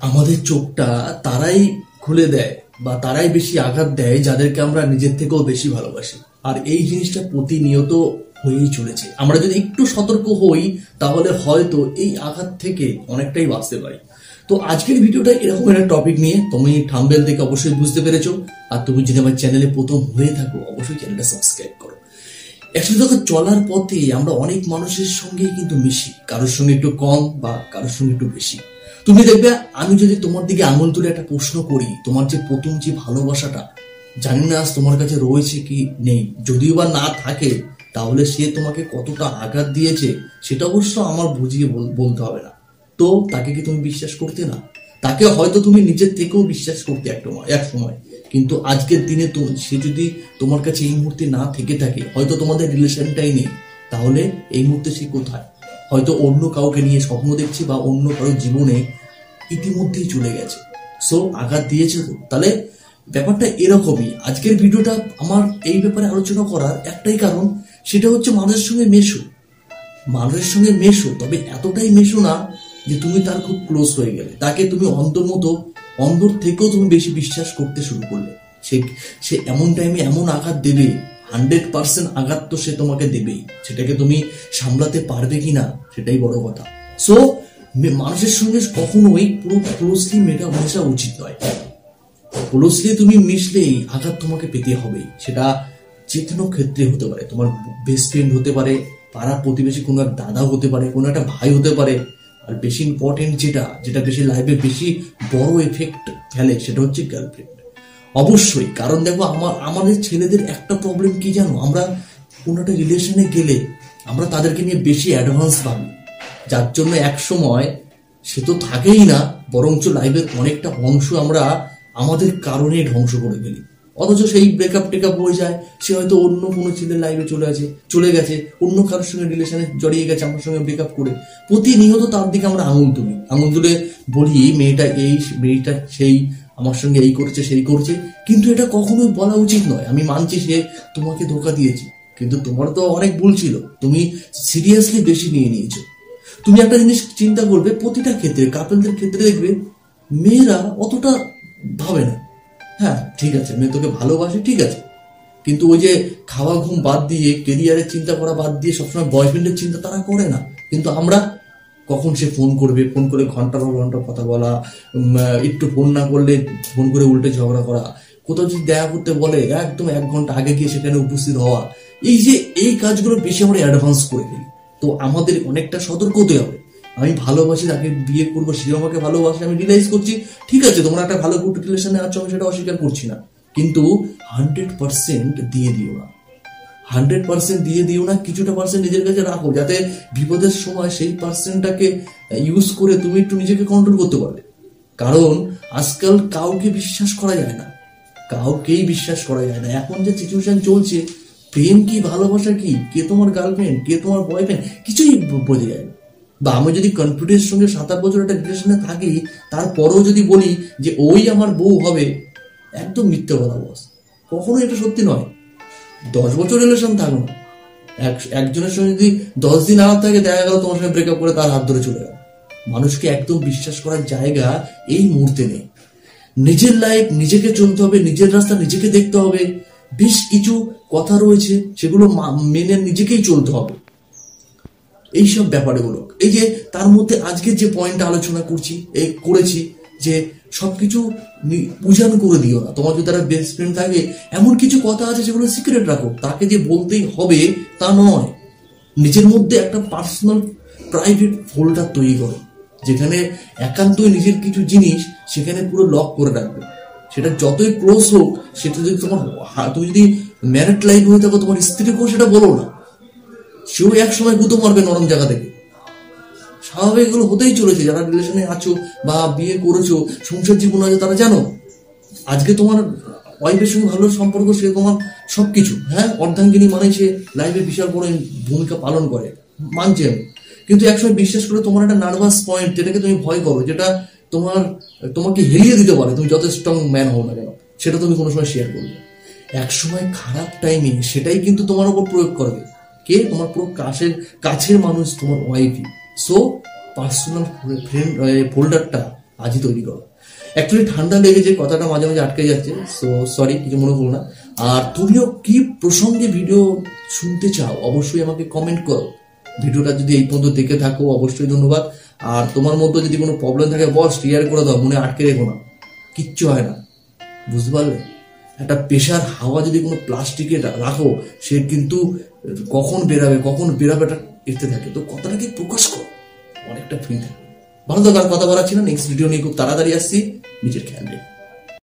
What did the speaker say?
আমাদের চোখটা তারাই খুলে দেয় বা তারাই বেশি আঘাত দেয় যাদেরকে আমরা নিজের থেকেও বেশি ভালোবাসি। আর এই জিনিসটা প্রতিনিয়ত হয়েই চলেছে। আমরা যদি একটু সতর্ক হই তাহলে হয়তো এই আঘাত থেকে অনেকটাই বাঁচতে পারি। তো আজকের ভিডিওটা এরকম একটা টপিক নিয়ে, তুমি থাম্বনেল থেকে অবশ্যই বুঝতে পেরেছো। আর তুমি যদি আমার চ্যানেলে প্রথম হয়ে থাকো অবশ্যই চ্যানেলটা সাবস্ক্রাইব করো। অ্যাকচুয়ালি দেখো, চলার পথে আমরা অনেক মানুষের সঙ্গেই কিন্তু মিশি, কারোর সঙ্গে একটু কম বা কারোর সঙ্গে একটু বেশি। তুমি দেখবে, আমি যদি তোমার দিকে আঙুল তুলে একটা প্রশ্ন করি, তোমার যে প্রথম যে ভালোবাসাটা, জানি না আজ তোমার কাছে রয়েছে কি নেই, যদিও বা না থাকে তাহলে সে তোমাকে কতটা আঘাত দিয়েছে সেটা অবশ্য আমার বুঝিয়ে বলতে হবে না। তো তাকে কি তুমি বিশ্বাস করতে না? তাকে হয়তো তুমি নিজের থেকেও বিশ্বাস করতে এক সময়, কিন্তু আজকের দিনে সে যদি তোমার কাছে এই মুহূর্তে না থেকে থাকে, হয়তো তোমাদের রিলেশনটাই নেই, তাহলে এই মুহূর্তে সে কোথায়? হয়তো অন্য কাউকে নিয়ে স্বপ্ন দেখছে বা অন্য কারো জীবনে ইতিমধ্যেই চলে গেছে। সো আঘাত দিয়েছে তো, তাহলে ব্যাপারটা এরকমই। আজকের ভিডিওটা আমার এই ব্যাপারে আলোচনা করার একটাই কারণ, সেটা হচ্ছে মানুষের সঙ্গে মানুষের সঙ্গে মেশো, তবে এতটাই মেশো না যে তুমি তার খুব ক্লোজ হয়ে গেলে, তাকে তুমি অন্তর থেকেও তুমি বেশি বিশ্বাস করতে শুরু করলে। সে এমন টাইমে এমন আঘাত দেবে, 100% আঘাত তো সে তোমাকে দেবেই। সেটাকে তুমি সামলাতে পারবে কিনা সেটাই বড় কথা। সো মানুষের সঙ্গে কখনোই পুরো ক্লোজলি মেশা উচিত নয়। ক্লোজলি তুমি মিশলেই আঘাত তোমাকে পেতে হবে। সেটা যে কোনো ক্ষেত্রে হতে পারে, তোমার বেস্ট ফ্রেন্ড হতে পারে, পাড়া প্রতিবেশী কোনো এক দাদা হতে পারে, কোনো একটা ভাই হতে পারে। আর বেশি ইম্পর্টেন্ট যেটা বেশি লাইফে বেশি বড় এফেক্ট ফেলে, সেটা হচ্ছে গার্লফ্রেন্ড। অবশ্যই, কারণ দেখো আমাদের ছেলেদের একটা প্রবলেম কি জানো, আমরা কোনো একটা রিলেশনে গেলে আমরা তাদেরকে নিয়ে বেশি অ্যাডভান্স ভাবি, যার জন্য এক সময় সে তো থাকেই না, বরঞ্চ লাইফের অনেকটা অংশ আমরা আমাদের কারণে ধ্বংস করে ফেলি। অথচ সেই ব্রেকআপ টেকআপ হয়ে যায়, সে হয়তো অন্য কোনো ছেলের লাইফে চলে গেছে, অন্য কারোর সঙ্গে রিলেশনে জড়িয়ে গেছে আমার সঙ্গে ব্রেকআপ করে। প্রতিনিয়ত তার দিকে আমরা আঙুল তুলে বলি মেয়েটা এই, মেয়েটা সেই, আমার সঙ্গে এই করছে সেই করছে। কিন্তু এটা কখনোই বলা উচিত নয়। আমি মানছি সে তোমাকে ধোকা দিয়েছে, কিন্তু তোমার তো অনেক ভুল ছিল, তুমি সিরিয়াসলি বেশি নিয়ে নিয়েছো। তুমি একটা জিনিস চিন্তা করবে, প্রতিটা ক্ষেত্রে, কাপলদের ক্ষেত্রে দেখবে মেয়েরা অতটা ভাবে না। হ্যাঁ ঠিক আছে, মেয়ে তোকে ভালোবাসে, ঠিক আছে, কিন্তু ওই যে খাওয়া ঘুম বাদ দিয়ে, কেরিয়ারের চিন্তা করা বাদ দিয়ে সবসময় বয়ফ্রেন্ডের চিন্তা তারা করে না। কিন্তু আমরা কখন সে ফোন করবে, ফোন করে ঘন্টার পর ঘন্টা কথা বলা, একটু ফোন না করলে ফোন করে উল্টে ঝগড়া করা, কোথাও যদি দেখা করতে বলে একদম 1 ঘন্টা আগে গিয়ে সেখানে উপস্থিত হওয়া, এই কাজগুলো বেশি আমরা অ্যাডভান্স করে ফেলি। তো আমাদের অনেকটা সতর্ক হতে হবে। আমি ভালোবাসি, তাকে বিয়ে করবো, সে আমাকে ভালোবাসে, আমি রিয়েলাইজ করছি, ঠিক আছে তোমরা একটা ভালো গুড রিলেশনে আছো, আমি সেটা অস্বীকার করছি না, কিন্তু 100% দিয়ে দিও না। 100% দিয়ে দিও না, কিছুটা পার্সেন্ট নিজের কাছে রাখো, যাতে বিপদের সময় সেই পার্সেন্টটাকে ইউজ করে তুমি একটু নিজেকে কন্ট্রোল করতে পারবে। কারণ আজকাল কাউকে বিশ্বাস করা যায় না, কাউকেই বিশ্বাস করা যায় না। এখন যে সিচুয়েশন চলছে, প্রেম কি ভালোবাসা কি, কে তোমার গার্লফ্রেন্ড কে তোমার বয়ফ্রেন্ড কিছুই বোঝা যায় না। বা আমি যদি কনফিডেন্সের সঙ্গে 7-8 বছর একটা রিলেশনে থাকি, তারপরেও যদি বলি যে ওই আমার বউ হবে, একদম মিথ্যে কথা বস, কখনো এটা সত্যি নয়। 10 বছর রিলেশন থাকো না, একজনের সঙ্গে যদি 10 দিন আলাদা থাকে, দেখা গেল তোমার সঙ্গে ব্রেকআপ করে তার হাত ধরে চলে গেল। মানুষকে একদম বিশ্বাস করার জায়গা এই মুহূর্তে নেই। নিজের লাইফ নিজেকে চলতে হবে, নিজের রাস্তা নিজেকে দেখতে হবে। বেশ কিছু কথা রয়েছে সেগুলো মেনে নিজেকেই চলতে হবে। এইসব ব্যাপারগুলো, এই যে তার মধ্যে আজকে যে পয়েন্টটা আলোচনা করেছি যে সবকিছু উজান করে দিও না। তোমার যদি তারা বেস্ট ফ্রেন্ড থাকে, এমন কিছু কথা আছে যেগুলো সিক্রেট রাখো, তাকে যে বলতেই হবে তা নয়। নিজের মধ্যে একটা পার্সোনাল প্রাইভেট ফোল্ডার তৈরি করো, যেখানে একান্তই নিজের কিছু জিনিস সেখানে পুরো লক করে রাখবে। সেটা যতই ক্লোজ হোক, সেটা যদি তুমি যদি ম্যারিড লাইফ হয়ে থাকো, তোমার স্ত্রীকেও সেটা বলো না, সেও এক সময় গুঁতো মারবে নরম জায়গা থেকে। স্বাভাবিক, এগুলো হতেই চলেছে। যারা রিলেশনে আছো বা বিয়ে করেছো, সংসার জীবন আছে, তারা জানো আজকে তোমার ওয়াইফের সঙ্গে ভালো সম্পর্ক, সে তোমার সবকিছু, হ্যাঁ অর্ধাঙ্গিনী মানে সে লাইফে বিশাল বড় ভূমিকা পালন করে, মানছি আমি। কিন্তু একসময় বিশ্বাস করে তোমার একটা নার্ভাস পয়েন্ট, যেটাকে তুমি ভয় করো, যেটা তোমাকে হেরিয়ে দিতে পারে, তুমি যত স্ট্রং ম্যান হও না কেন, সেটা তুমি কোনো সময় শেয়ার করবে। একসময় খারাপ টাইমে সেটাই কিন্তু তোমার উপর প্রয়োগ করবে কে? তোমার পুরো কাছের মানুষ, তোমার ওয়াইফই। সো পার্সোনাল ফোল্ডারটা আজই তৈরি করো। অ্যাকচুয়ালি ঠান্ডা লেগেছে, কথাটা মাঝে মাঝে আটকে যাচ্ছে, সো সরি, কিছু মনে করো না। আর তুমিও কি প্রসঙ্গে ভিডিও শুনতে চাও অবশ্যই আমাকে কমেন্ট করো। ভিডিওটা যদি এই পর্যন্ত দেখে থাকো অবশ্যই ধন্যবাদ। আর তোমার মধ্যে যদি কোনো প্রবলেম থাকে বস ক্লিয়ার করে দাও, মনে আটকে রেখো না, কিচ্ছু হয় না, বুঝতে পারলে? একটা প্রেশার হাওয়া যদি কোনো প্লাস্টিকে রাখো, সে কিন্তু কখন বেরাবে এটা এতে থাকে। তো কথাটাকে প্রকাশ করো, অনেকটা ফ্রি থাকে। ভালো থাকার কথা বলা ছিল। নেক্সট ভিডিও নিয়ে খুব তাড়াতাড়ি আসছি, নিজের খেয়াল রেখো।